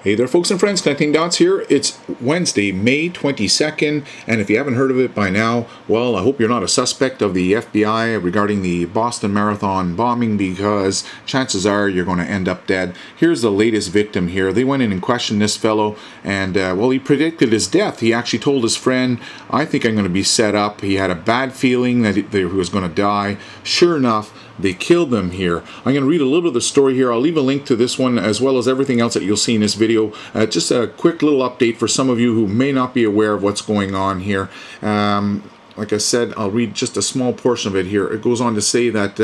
Hey there, folks and friends, Connecting Dots here. It's Wednesday, May 22nd, and if you haven't heard of it by now, well, I hope you're not a suspect of the FBI regarding the Boston Marathon bombing, because chances are you're going to end up dead. Here's the latest victim here. They went in and questioned this fellow, and, well, he predicted his death. He actually told his friend, I think I'm going to be set up. He had a bad feeling that he was going to die. Sure enough, they killed them here. I'm going to read a little bit of the story here. I'll leave a link to this one as well as everything else that you'll see in this video. Just a quick little update for some of you who may not be aware of what's going on here. Like I said, I'll read just a small portion of it here. It goes on to say that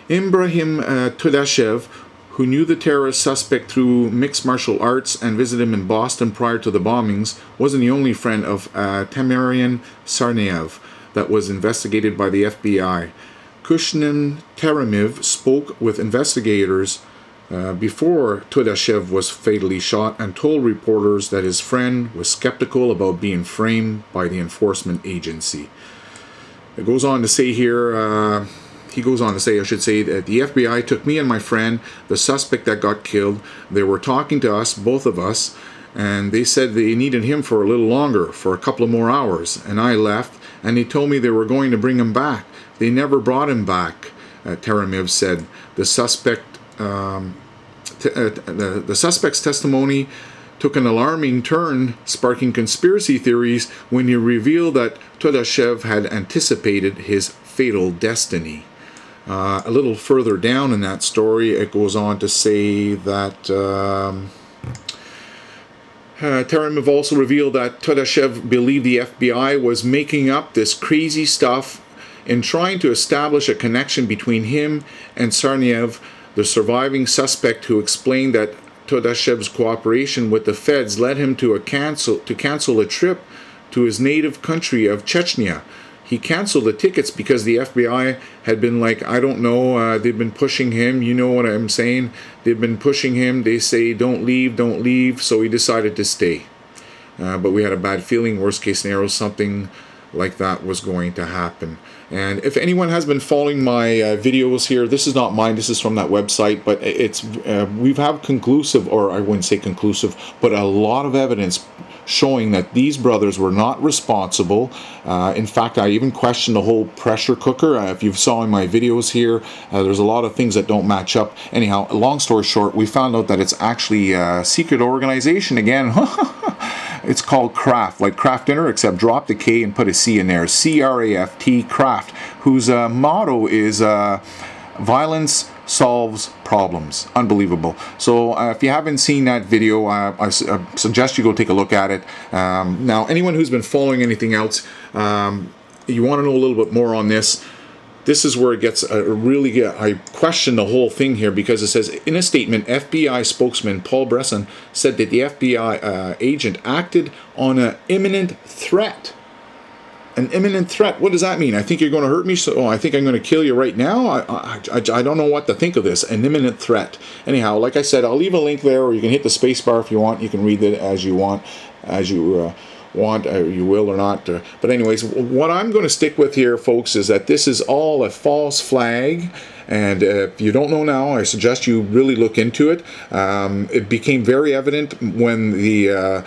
Ibrahim Tudashev, who knew the terrorist suspect through mixed martial arts and visited him in Boston prior to the bombings, wasn't the only friend of Tamerlan Tsarnaev that was investigated by the FBI. Kushnin Teremiv spoke with investigators before Tudashev was fatally shot and told reporters that his friend was skeptical about being framed by the enforcement agency. It goes on to say here, he goes on to say, I should say, that the FBI took me and my friend, the suspect that got killed. They were talking to us, both of us, and they said they needed him for a little longer, for a couple of more hours, and I left, and they told me they were going to bring him back. They never brought him back, Teremiv said. The suspect's testimony took an alarming turn, sparking conspiracy theories when he revealed that Tudashev had anticipated his fatal destiny. A little further down in that story, it goes on to say that Teremiv also revealed that Tudashev believed the FBI was making up this crazy stuff in trying to establish a connection between him and Tsarnaev, the surviving suspect, who explained that Tudashev's cooperation with the feds led him to cancel a trip to his native country of Chechnya. He canceled the tickets because the FBI had been like, I don't know, they've been pushing him, you know what I'm saying? They've been pushing him, they say, don't leave, so he decided to stay. But we had a bad feeling, worst case scenario, something like that was going to happen. And if anyone has been following my videos here, this is not mine, this is from that website, but it's we've had conclusive, or I wouldn't say conclusive, but a lot of evidence showing that these brothers were not responsible. In fact, I even questioned the whole pressure cooker. If you saw in my videos here, there's a lot of things that don't match up. Anyhow, long story short, we found out that it's actually a secret organization again. It's called Kraft, like Kraft Dinner, except drop the K and put a C in there. C-R-A-F-T, Kraft, whose motto is violence solves problems. Unbelievable. So if you haven't seen that video, I suggest you go take a look at it. Now, anyone who's been following anything else, you want to know a little bit more on this, this is where it gets really, I question the whole thing here, because it says, in a statement, FBI spokesman Paul Bresson said that the FBI agent acted on an imminent threat. An imminent threat? What does that mean? I think you're going to hurt me, so I think I'm going to kill you right now? I don't know what to think of this. An imminent threat. Anyhow, like I said, I'll leave a link there, or you can hit the space bar if you want. You can read it as you want, you will or not. But anyways, what I'm going to stick with here, folks, is that this is all a false flag. And if you don't know now, I suggest you really look into it. It became very evident when the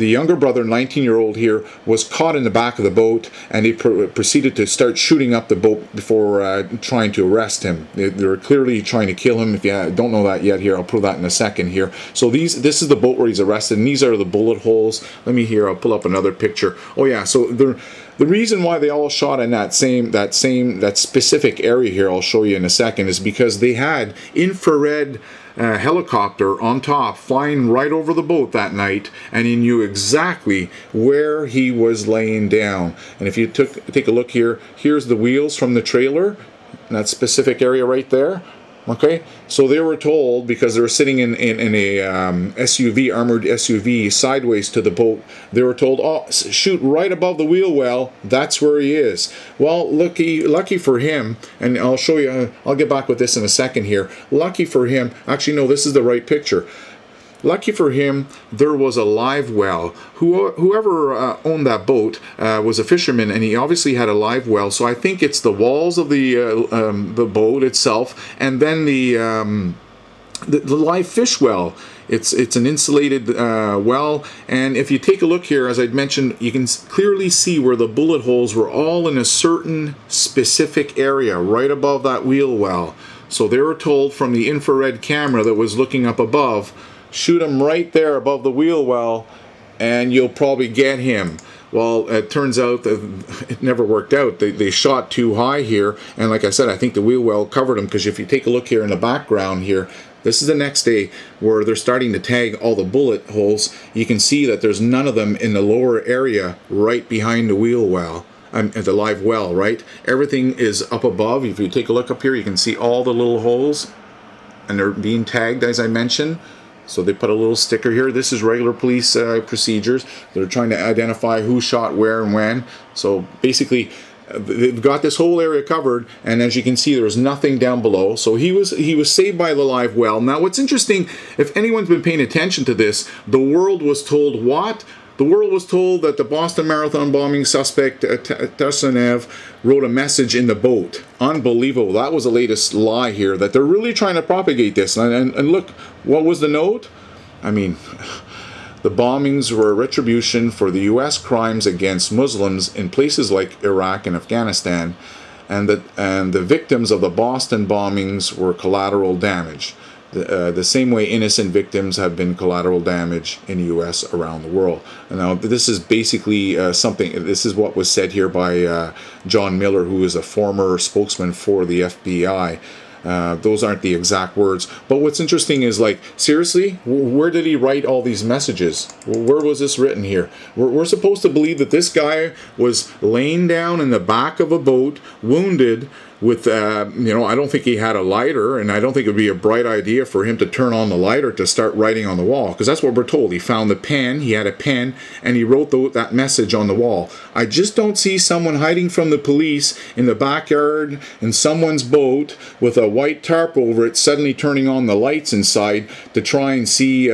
younger brother, 19-year-old here, was caught in the back of the boat, and they proceeded to start shooting up the boat before trying to arrest him. They were clearly trying to kill him. If you don't know that yet here, I'll prove that in a second here. So this is the boat where he's arrested, and these are the bullet holes. Let me here, I'll pull up another picture. Oh yeah, so the reason why they all shot in that specific area here, I'll show you in a second, is because they had infrared helicopter on top flying right over the boat that night, and he knew exactly where he was laying down. And if you take a look here, here's the wheels from the trailer in that specific area right there. Okay, so they were told, because they were sitting in a SUV, armored SUV, sideways to the boat, they were told, oh, shoot right above the wheel well, that's where he is. Well, lucky for him, and I'll show you, I'll get back with this in a second here. Lucky for him, actually no, this is the right picture. Lucky for him, there was a live well. Whoever owned that boat was a fisherman, and he obviously had a live well. So I think it's the walls of the boat itself, and then the live fish well It's an insulated well, and if you take a look here, as I'd mentioned, you can clearly see where the bullet holes were all in a certain specific area right above that wheel well. So they were told from the infrared camera that was looking up above, shoot him right there above the wheel well and you'll probably get him. Well, it turns out that it never worked out. They shot too high here, and like I said, I think the wheel well covered him, because if you take a look here in the background here, this is the next day where they're starting to tag all the bullet holes. You can see that there's none of them in the lower area right behind the wheel well, the live well, right? Everything is up above. If you take a look up here, you can see all the little holes, and they're being tagged, as I mentioned. So they put a little sticker here. This is regular police procedures. They're trying to identify who shot where and when. So basically, they've got this whole area covered, and as you can see, there's nothing down below. So he was saved by the live well. Now, what's interesting, if anyone's been paying attention to this, the world was told what? The world was told that the Boston Marathon bombing suspect, Tursunev, wrote a message in the boat. Unbelievable. That was the latest lie here, that they're really trying to propagate this. And look, what was the note? I mean, the bombings were a retribution for the U.S. crimes against Muslims in places like Iraq and Afghanistan, and the victims of the Boston bombings were collateral damage. The same way innocent victims have been collateral damage in the U.S. around the world. And now this is basically this is what was said here by John Miller, who is a former spokesman for the FBI. Those aren't the exact words. But what's interesting is, like, seriously, where did he write all these messages? Where was this written here? We're supposed to believe that this guy was laying down in the back of a boat, wounded, with, I don't think he had a lighter, and I don't think it would be a bright idea for him to turn on the lighter to start writing on the wall, because that's what we're told. He found the pen, he had a pen, and he wrote that message on the wall. I just don't see someone hiding from the police in the backyard in someone's boat with a white tarp over it, suddenly turning on the lights inside to try and see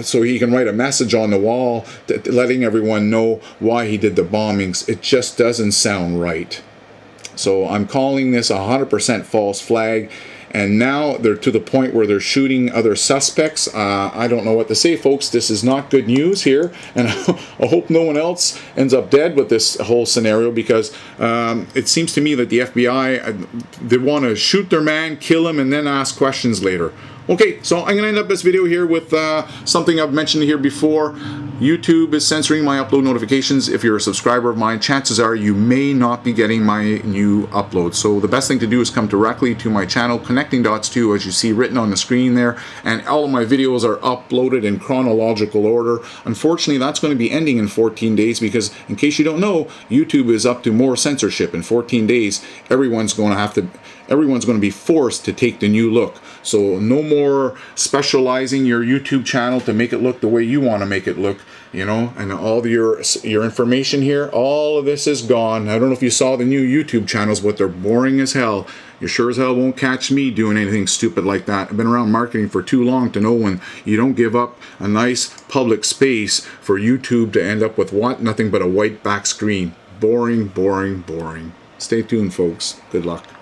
so he can write a message on the wall letting everyone know why he did the bombings. It just doesn't sound right. So I'm calling this 100% false flag, and now they're to the point where they're shooting other suspects. I don't know what to say, folks. This is not good news here, and I hope no one else ends up dead with this whole scenario, because it seems to me that the FBI, they want to shoot their man, kill him, and then ask questions later. Okay, so I'm going to end up this video here with something I've mentioned here before. YouTube is censoring my upload notifications. If you're a subscriber of mine, chances are you may not be getting my new uploads. So the best thing to do is come directly to my channel, Connecting Dots 2, as you see written on the screen there. And all of my videos are uploaded in chronological order. Unfortunately, that's going to be ending in 14 days because, in case you don't know, YouTube is up to more censorship. In 14 days, everyone's going to be forced to take the new look. So no more specializing your YouTube channel to make it look the way you want to make it look, and all your information here, all of this is gone. I don't know if you saw the new YouTube channels, but they're boring as hell. You sure as hell won't catch me doing anything stupid like that. I've been around marketing for too long to know when you don't give up a nice public space for YouTube to end up with what? Nothing but a white back screen. Boring, boring, boring. Stay tuned, folks. Good luck.